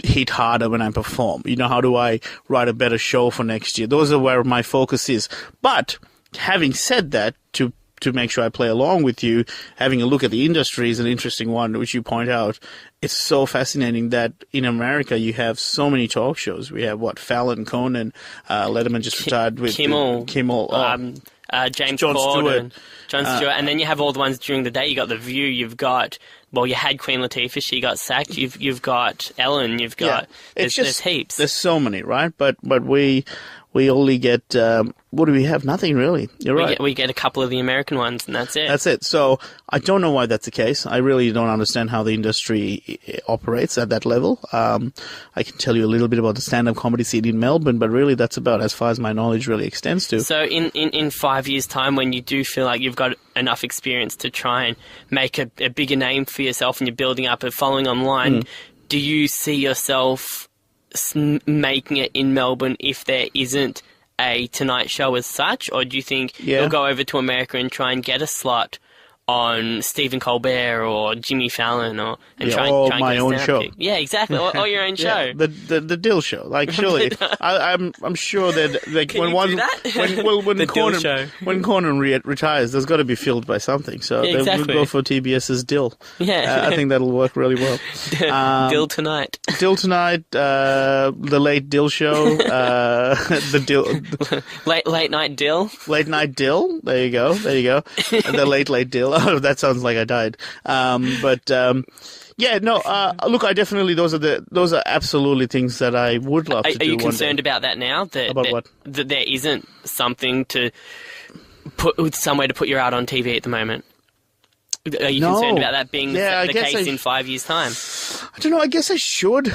hit harder when I perform? How do I write a better show for next year? Those are where my focus is. But having said that, to make sure I play along with you, having a look at the industry is an interesting one, which you point out. It's so fascinating that in America you have so many talk shows. We have, Fallon, Conan, Letterman just retired with Kimmel, James Jon Corden, Stewart. Jon Stewart, and then you have all the ones during the day. You got The View. You've got, you had Queen Latifah. She got sacked. You've got Ellen. You've got there's heaps. There's so many, right? But we only get, what do we have? Nothing really. You're right. We get a couple of the American ones, and that's it. That's it. So I don't know why that's the case. I really don't understand how the industry operates at that level. I can tell you a little bit about the stand-up comedy scene in Melbourne, but really that's about as far as my knowledge really extends to. So in 5 years' time, when you do feel like you've got enough experience to try and make a bigger name for yourself and you're building up a following online, do you see yourself making it in Melbourne if there isn't a Tonight Show as such, or do you think you'll go over to America and try and get a slot on Stephen Colbert or Jimmy Fallon and try and my get a own show? Yeah, exactly. Or your own show. The Dill Show. Surely, I'm sure that when Conan retires, there's got to be filled by something. So exactly. we'll go for TBS's Dill. Yeah, I think that'll work really well. Dill Tonight. Dill Tonight. The Late Dill Show. The Dill. Late Night Dill. Late Night Dill. There you go. The Late Dill. Well, that sounds like I died. Yeah, no. Look, I definitely those are absolutely things that I would love to do. Are you one concerned day. about that now? About what? That there isn't something to somewhere to put you out on TV at the moment. Are you concerned about that being the case in 5 years' time? I don't know. I guess I should.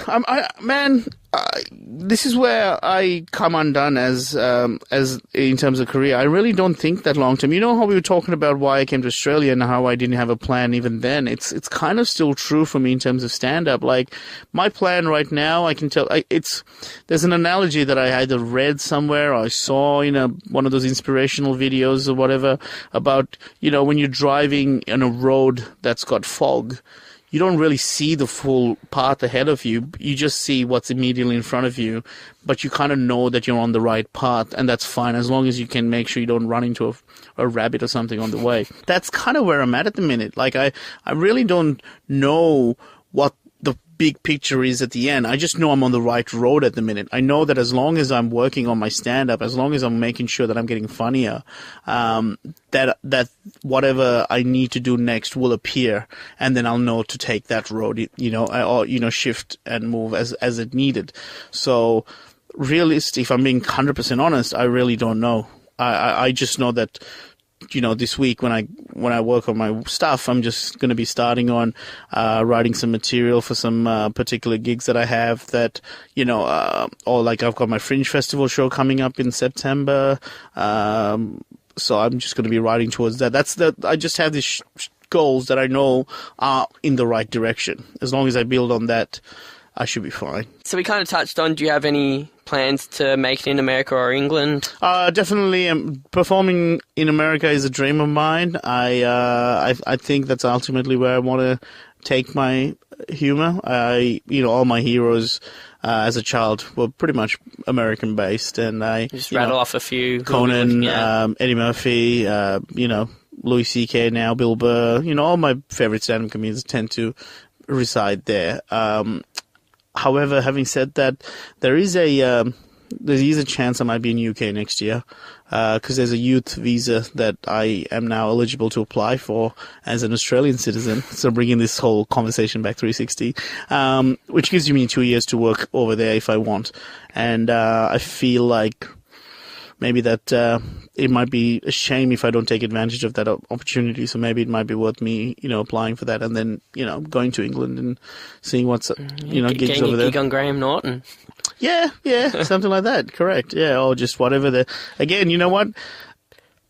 This is where I come undone as in terms of career. I really don't think that long term. You know how we were talking about why I came to Australia and how I didn't have a plan even then. It's kind of still true for me in terms of stand up. Like my plan right now, I can tell. There's an analogy that I either read somewhere or I saw in one of those inspirational videos or whatever about when you're driving on a road that's got fog. You don't really see the full path ahead of you. You just see what's immediately in front of you, but you kind of know that you're on the right path, and that's fine as long as you can make sure you don't run into a rabbit or something on the way. That's kind of where I'm at the minute. Like, I really don't know what the big picture is at the end. I just know I'm on the right road at the minute. I know that as long as I'm working on my stand-up, as long as I'm making sure that I'm getting funnier, that whatever I need to do next will appear, and then I'll know to take that road, or shift and move as it needed. So, realistic, if I'm being 100% honest, I really don't know. I just know that, this week when I work on my stuff, I'm just going to be starting on writing some material for some particular gigs that I have that, or like I've got my Fringe Festival show coming up in September. So I'm just going to be writing towards that. I just have these goals that I know are in the right direction. As long as I build on that, I should be fine. So we kind of touched on, do you have any plans to make it in America or England? Definitely. Performing in America is a dream of mine. I think that's ultimately where I want to take my humor. All my heroes as a child were pretty much American based, and I just rattle off a few. Conan, Eddie Murphy, Louis C.K. now, Bill Burr. All my favorite stand-up comedians tend to reside there. However, having said that, there is a chance I might be in UK next year, because there's a youth visa that I am now eligible to apply for as an Australian citizen. So bringing this whole conversation back 360, which gives me 2 years to work over there if I want. And I feel like maybe that it might be a shame if I don't take advantage of that opportunity. So maybe it might be worth me, applying for that and then, going to England and seeing what's, gigs over there. Gig on Graham Norton. Yeah, something like that. Correct. Yeah, or just whatever. Again, you know what?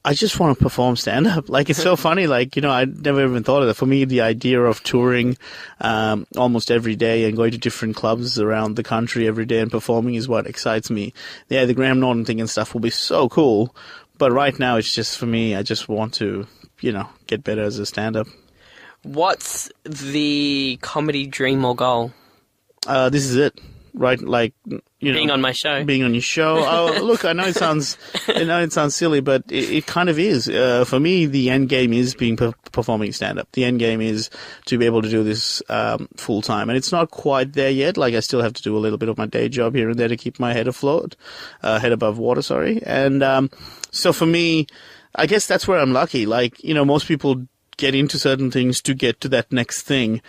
I just want to perform stand-up. Like, it's so funny. Like, I never even thought of that. For me, the idea of touring almost every day and going to different clubs around the country every day and performing is what excites me. Yeah, the Graham Norton thing and stuff will be so cool. But right now, it's just, for me, I just want to, get better as a stand-up. What's the comedy dream or goal? This is it. Right, like, being on my show, being on your show. Oh, look, I know it sounds silly, but it kind of is. For me, the end game is performing stand up. The end game is to be able to do this full time, and it's not quite there yet. Like, I still have to do a little bit of my day job here and there to keep my head head above water. Sorry, and so for me, I guess that's where I'm lucky. Like, most people get into certain things to get to that next thing.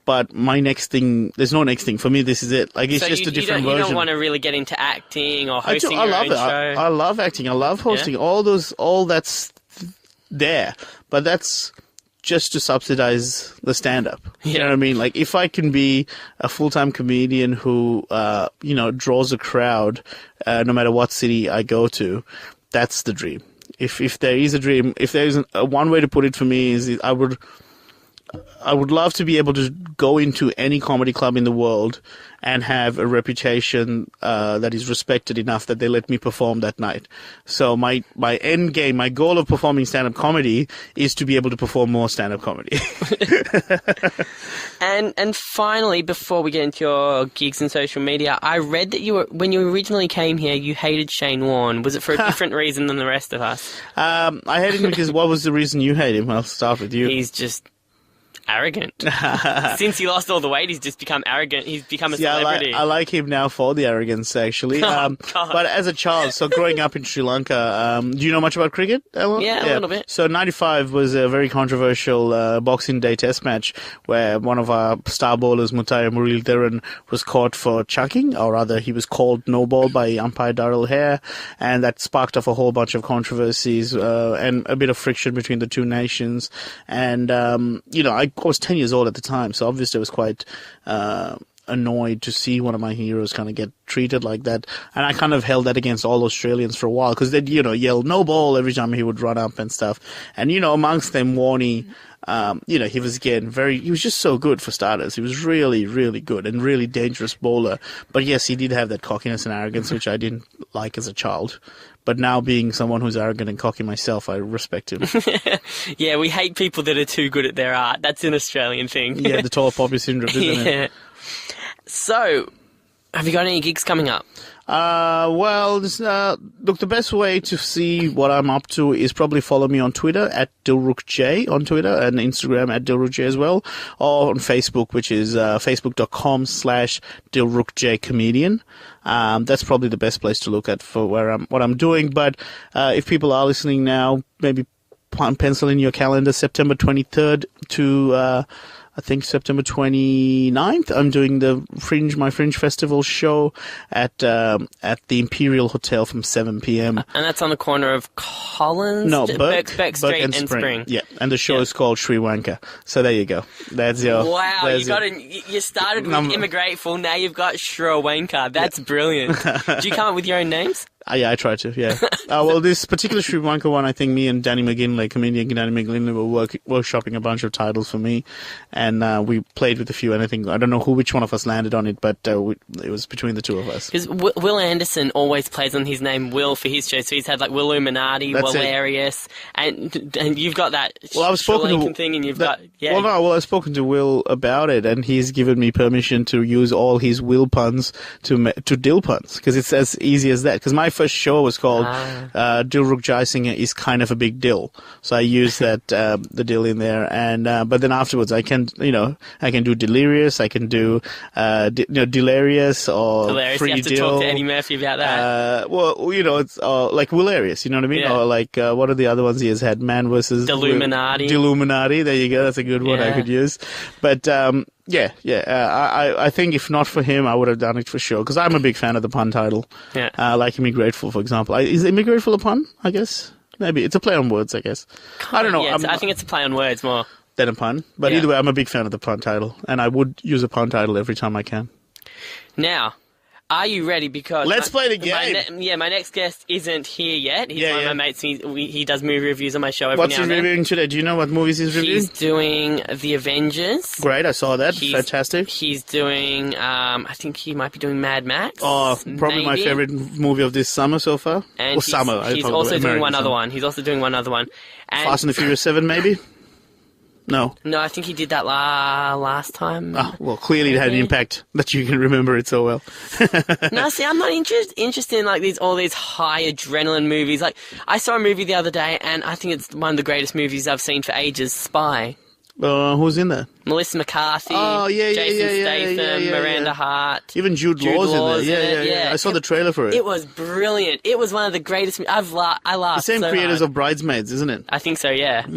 But my next thing, there's no next thing. For me, this is it. Like, it's just a different version. You don't want to really get into acting or hosting your own show? I love acting. I love hosting. Yeah? All that's there. But that's just to subsidize the stand-up. Yeah. You know what I mean? Like, if I can be a full-time comedian who, draws a crowd, no matter what city I go to, that's the dream. If there is a dream, if there is one way to put it for me is I would love to be able to go into any comedy club in the world and have a reputation that is respected enough that they let me perform that night. So my end game, my goal of performing stand-up comedy is to be able to perform more stand-up comedy. And finally, before we get into your gigs and social media, I read that when you originally came here, you hated Shane Warne. Was it for a different reason than the rest of us? I hated him because what was the reason you hate him? I'll start with you. He's just arrogant. Since he lost all the weight, he's just become arrogant. He's become a Yeah, celebrity. I like him now for the arrogance, actually. God. But as a child, so growing up in Sri Lanka, do you know much about cricket, Ella? Yeah, a little bit. So 95 was a very controversial Boxing Day test match where one of our star bowlers, Muttiah Muralidharan, was caught for chucking, or rather he was called no ball by umpire Darrell Hare, and that sparked off a whole bunch of controversies and a bit of friction between the two nations. And, I was 10 years old at the time, so obviously I was quite annoyed to see one of my heroes kind of get treated like that. And I kind of held that against all Australians for a while, because they'd, yell no ball every time he would run up and stuff. And, amongst them, Warnie, he was he was just so good for starters. He was really, really good and really dangerous bowler. But yes, he did have that cockiness and arrogance, which I didn't like as a child. But now, being someone who's arrogant and cocky myself, I respect him. Yeah, we hate people that are too good at their art. That's an Australian thing. Yeah, the tall poppy syndrome, isn't it? So, have you got any gigs coming up? Look, the best way to see what I'm up to is probably follow me on Twitter at Dilruk J on Twitter, and Instagram at Dilruk J as well, or on Facebook, which is facebook.com/Dilruk J Comedian. That's probably the best place to look at for what I'm doing. But if people are listening now, maybe pencil in your calendar September 23rd to I think September 29th, I'm doing my Fringe Festival show at the Imperial Hotel from 7 p.m. And that's on the corner of Collins? No, Burke Street and Spring. Yeah, and the show is called Sri Lankan. So there you go. That's your... Wow, you started with Immigrateful, now you've got Sri Lankan. That's brilliant. Do you come up with your own names? Yeah, I try to, yeah. This particular Sri Lanka one, I think me and Danny McGinley, comedian Danny McGinley, were workshopping a bunch of titles for me, and we played with a few, and I don't know which one of us landed on it, but it was between the two of us. Because Will Anderson always plays on his name Will for his show, so he's had like Will Illuminati, Willarius, and you've got that I've spoken to thing, and you've got... Yeah. I've spoken to Will about it, and he's given me permission to use all his Will puns to Dill puns, because it's as easy as that, because my first show was called Dilruk Jayasinha is kind of a big dill, so I used that the dill in there, and but then afterwards I can do delirious, I can do delirious or Hilarious. free you have to dill. Talk to Eddie Murphy about that. It's like Willarious, you know what I mean? Yeah. Or like what are the other ones he has had? Man versus Dilluminati. There you go. That's a good one I could use, but. I think if not for him, I would have done it for sure, because I'm a big fan of the pun title. Yeah. Like Immigrateful, for example. Is Immigrateful a pun, I guess? Maybe. It's a play on words, I guess. I don't know. Yeah, I think it's a play on words more. Than a pun. But either way, I'm a big fan of the pun title, and I would use a pun title every time I can. Now, are you ready? Because let's play the game. My next guest isn't here yet. He's one of my mates. He does movie reviews on my show every now and then. What's he reviewing today? Do you know what movies he's reviewing? He's doing The Avengers. Great, I saw that. Fantastic. He's doing, I think he might be doing Mad Max. Oh, probably my favorite movie of this summer so far. And he's also doing one other one. And Fast and the Furious 7, maybe? No, I think he did that last time. Oh, well, clearly it had an impact that you can remember it so well. No, see, I'm not interested in like all these high adrenaline movies. Like, I saw a movie the other day, and I think it's one of the greatest movies I've seen for ages, Spy. Who's in there? Melissa McCarthy, Jason Statham, Miranda Hart. Even Jude Law's in there. Yeah. I saw the trailer for it. It was brilliant. It was one of the greatest. I laughed. The same so creators hard. of Bridesmaids, isn't it? I think so. Yeah.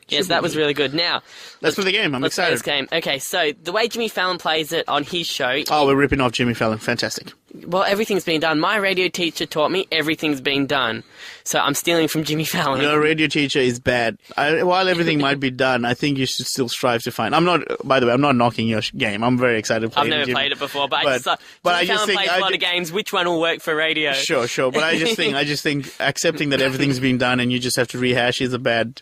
Yes, that was really good. Now, let's play the game. I'm excited. Let's play this game. Okay, so the way Jimmy Fallon plays it on his show. Oh, we're ripping off Jimmy Fallon. Fantastic. Well, everything's been done. My radio teacher taught me everything's been done. So I'm stealing from Jimmy Fallon. Your radio teacher is bad. While everything might be done, I think you should still strive to find. By the way, I'm not knocking your game. I'm very excited to play it. I've never played it before, but I just thought Jimmy Fallon plays a lot of games. Which one will work for radio? Sure. But I just think accepting that everything's been done and you just have to rehash is a bad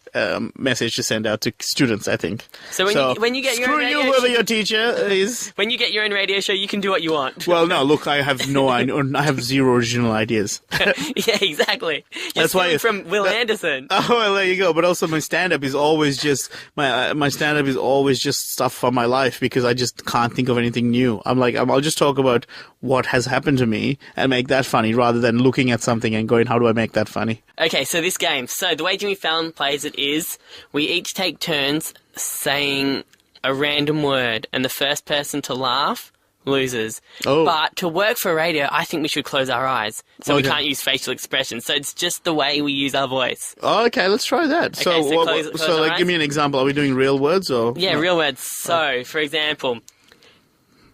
message to send out to students, I think. So when you get your own radio whoever your teacher is. When you get your own radio show, you can do what you want. Well, no, look, I have zero original ideas. Yeah, exactly. That's why from Will Anderson. Oh, well, there you go. But also, my stand-up is always just my stand-up is always just stuff from my life, because I just can't think of anything new. I'll just talk about what has happened to me and make that funny, rather than looking at something and going, how do I make that funny? Okay, so this game. So the way Jimmy Fallon plays it is we each take turns saying a random word, and the first person to laugh loses. Oh. But to work for radio, I think we should close our eyes. So we Okay. can't use facial expressions. So it's just the way we use our voice. Oh, okay, let's try that. Okay, so close our eyes. Give me an example. Are we doing real words or? Yeah, no? real words. So, for example,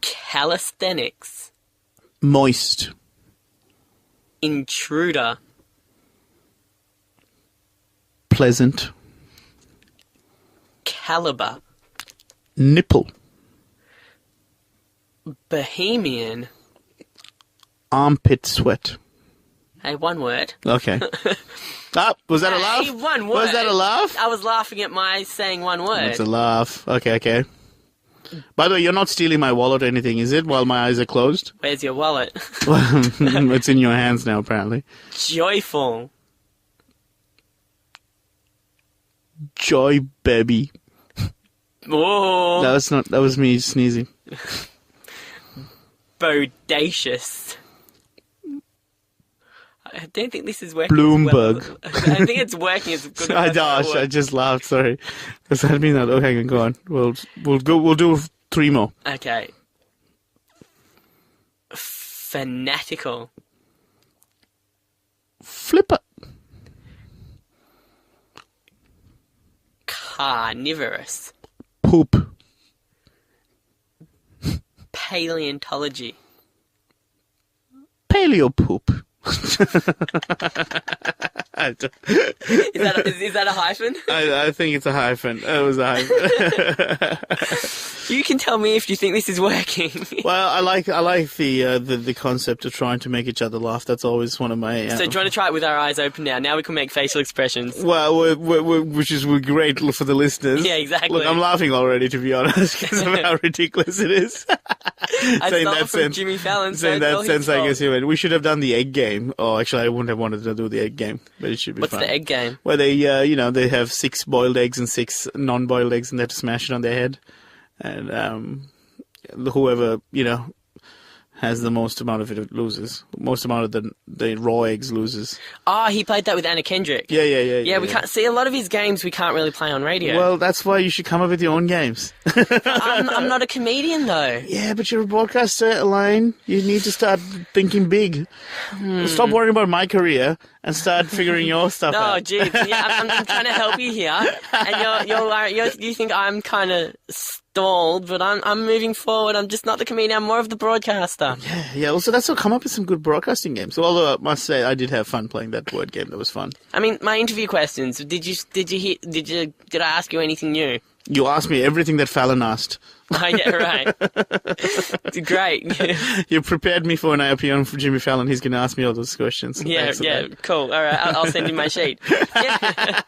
calisthenics, Moist. intruder, Pleasant. caliber, Nipple. bohemian. Armpit sweat. Hey, one word. Okay. Was that a laugh? Hey, one word. Was that a laugh? I was laughing at my saying one word. It's a laugh. Okay. By the way, you're not stealing my wallet or anything, is it? While my eyes are closed? Where's your wallet? It's in your hands now, apparently. Joyful. Joy baby. Oh. That was me sneezing. Bodacious. I don't think this is working. Bloomberg. As well. I don't think it's working as good as I just laughed, sorry. Does that mean that? Okay, go on. We'll do 3 more. Okay. Fanatical. Flipper. Carnivorous. Poop. Paleontology. Paleo poop. Is that a hyphen? I think it's a hyphen. It was a hyphen. You can tell me if you think this is working. Well, I like the concept of trying to make each other laugh. That's always one of my. So do you want to try it with our eyes open now? Now we can make facial expressions. Well, which is great for the listeners. Yeah, exactly. Look, I'm laughing already, to be honest, because of how ridiculous it is. I stole from Jimmy Fallon. So in that sense, I guess we should have done the egg game. Oh, actually, I wouldn't have wanted to do the egg game, but it should be fun. What's the egg game? Where they, they have 6 boiled eggs and 6 non-boiled eggs, and they have to smash it on their head. And whoever, has the most amount of it loses. Most amount of the raw eggs loses. Oh, he played that with Anna Kendrick. Yeah. Yeah, we can't see a lot of his games. We can't really play on radio. Well, that's why you should come up with your own games. I'm not a comedian though. Yeah, but you're a broadcaster, Elaine. You need to start thinking big. Stop worrying about my career and start figuring your stuff No, out. geez. Yeah, I'm trying to help you here, and you think I'm kind of stalled, but I'm moving forward. I'm just not the comedian. I'm more of the broadcaster. Yeah. Also, that's what come up with some good broadcasting games. Although I must say, I did have fun playing that word game. That was fun. I mean, my interview questions. Did I ask you anything new? You asked me everything that Fallon asked. Oh, yeah, right. Great. You prepared me for when I appear on Jimmy Fallon. He's going to ask me all those questions. Yeah, cool. All right, I'll send you my sheet. Yeah.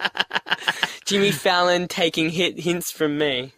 Jimmy Fallon taking hints from me.